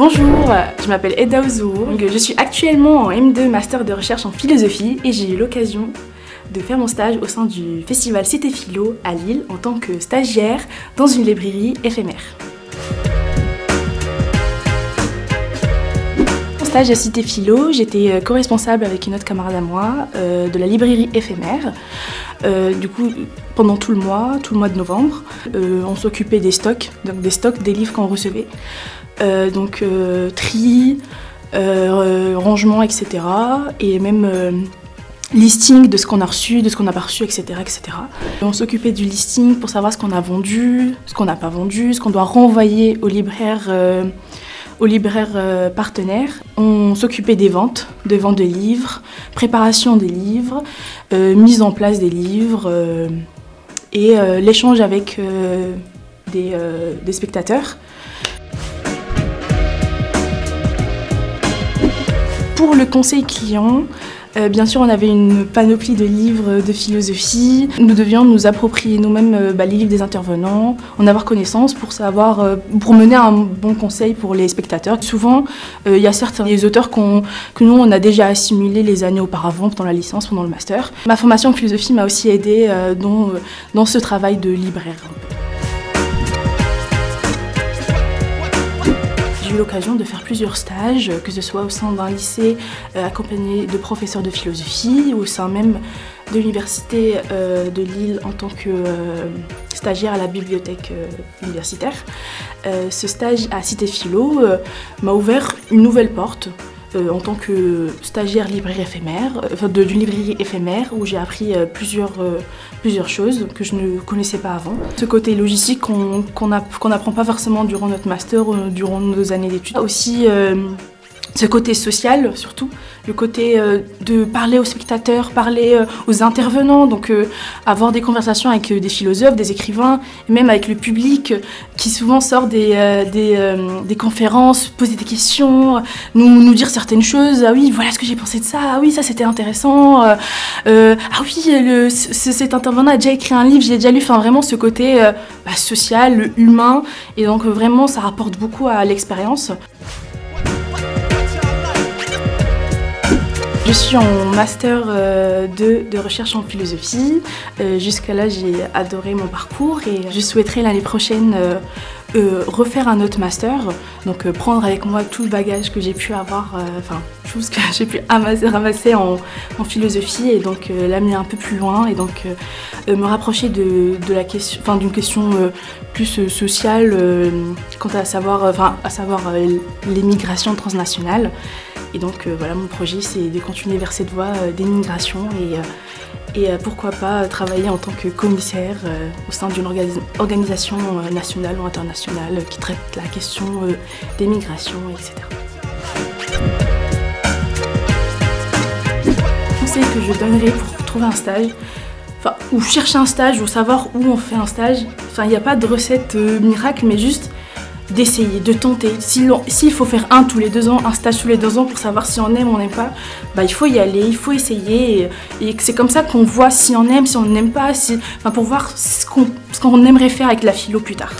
Bonjour, je m'appelle Edda Ouzour, je suis actuellement en M2 Master de recherche en philosophie et j'ai eu l'occasion de faire mon stage au sein du festival Cité Philo à Lille en tant que stagiaire dans une librairie éphémère. Mon stage à Cité Philo, j'étais co-responsable avec une autre camarade à moi de la librairie éphémère. Du coup, pendant tout le mois de novembre, on s'occupait des stocks, des livres qu'on recevait. Tri, rangement, etc. Et même listing de ce qu'on a reçu, de ce qu'on n'a pas reçu, etc., etc. On s'occupait du listing pour savoir ce qu'on a vendu, ce qu'on n'a pas vendu, ce qu'on doit renvoyer aux libraires partenaires. On s'occupait des ventes de livres, préparation des livres, mise en place des livres et l'échange avec des spectateurs. Pour le conseil client, bien sûr, on avait une panoplie de livres de philosophie. Nous devions nous approprier nous-mêmes les livres des intervenants, en avoir connaissance pour savoir, pour mener un bon conseil pour les spectateurs. Souvent, il y a certains auteurs que nous, on a déjà assimilés les années auparavant, pendant la licence, pendant le master. Ma formation en philosophie m'a aussi aidée dans ce travail de libraire. J'ai eu l'occasion de faire plusieurs stages, que ce soit au sein d'un lycée accompagné de professeurs de philosophie, ou au sein même de l'université de Lille en tant que stagiaire à la bibliothèque universitaire. Ce stage à Cité Philo m'a ouvert une nouvelle porte en tant que stagiaire librairie éphémère, d'une librairie éphémère où j'ai appris plusieurs choses que je ne connaissais pas avant. Ce côté logistique qu'on n'apprend pas forcément durant notre master ou durant nos années d'études. Aussi ce côté social surtout, le côté de parler aux spectateurs, parler aux intervenants, donc avoir des conversations avec des philosophes, des écrivains, et même avec le public qui souvent sort des conférences, poser des questions, nous dire certaines choses. Ah oui, voilà ce que j'ai pensé de ça, ah oui, ça c'était intéressant, ah oui, cet intervenant a déjà écrit un livre, je l'ai déjà lu, enfin vraiment ce côté social, humain, et donc vraiment ça rapporte beaucoup à l'expérience. Je suis en master 2 de recherche en philosophie. Jusqu'à là, j'ai adoré mon parcours et je souhaiterais l'année prochaine refaire un autre master. Donc prendre avec moi tout le bagage que j'ai pu avoir, tout ce que j'ai pu ramasser en philosophie et donc l'amener un peu plus loin et donc me rapprocher d'une question plus sociale quant à savoir les migrations transnationales. Et donc voilà, mon projet c'est de continuer vers cette voie des migrations et pourquoi pas travailler en tant que commissaire au sein d'une organisation nationale ou internationale qui traite la question des migrations, etc. Le conseil que je donnerais pour trouver un stage, ou chercher un stage, ou savoir où on fait un stage, il n'y a pas de recette miracle, mais juste d'essayer, de tenter. S'il faut faire un tous les 2 ans, un stage tous les 2 ans pour savoir si on aime ou on n'aime pas, il faut y aller, il faut essayer. Et c'est comme ça qu'on voit si on aime, si on n'aime pas, pour voir ce qu'on aimerait faire avec la philo plus tard.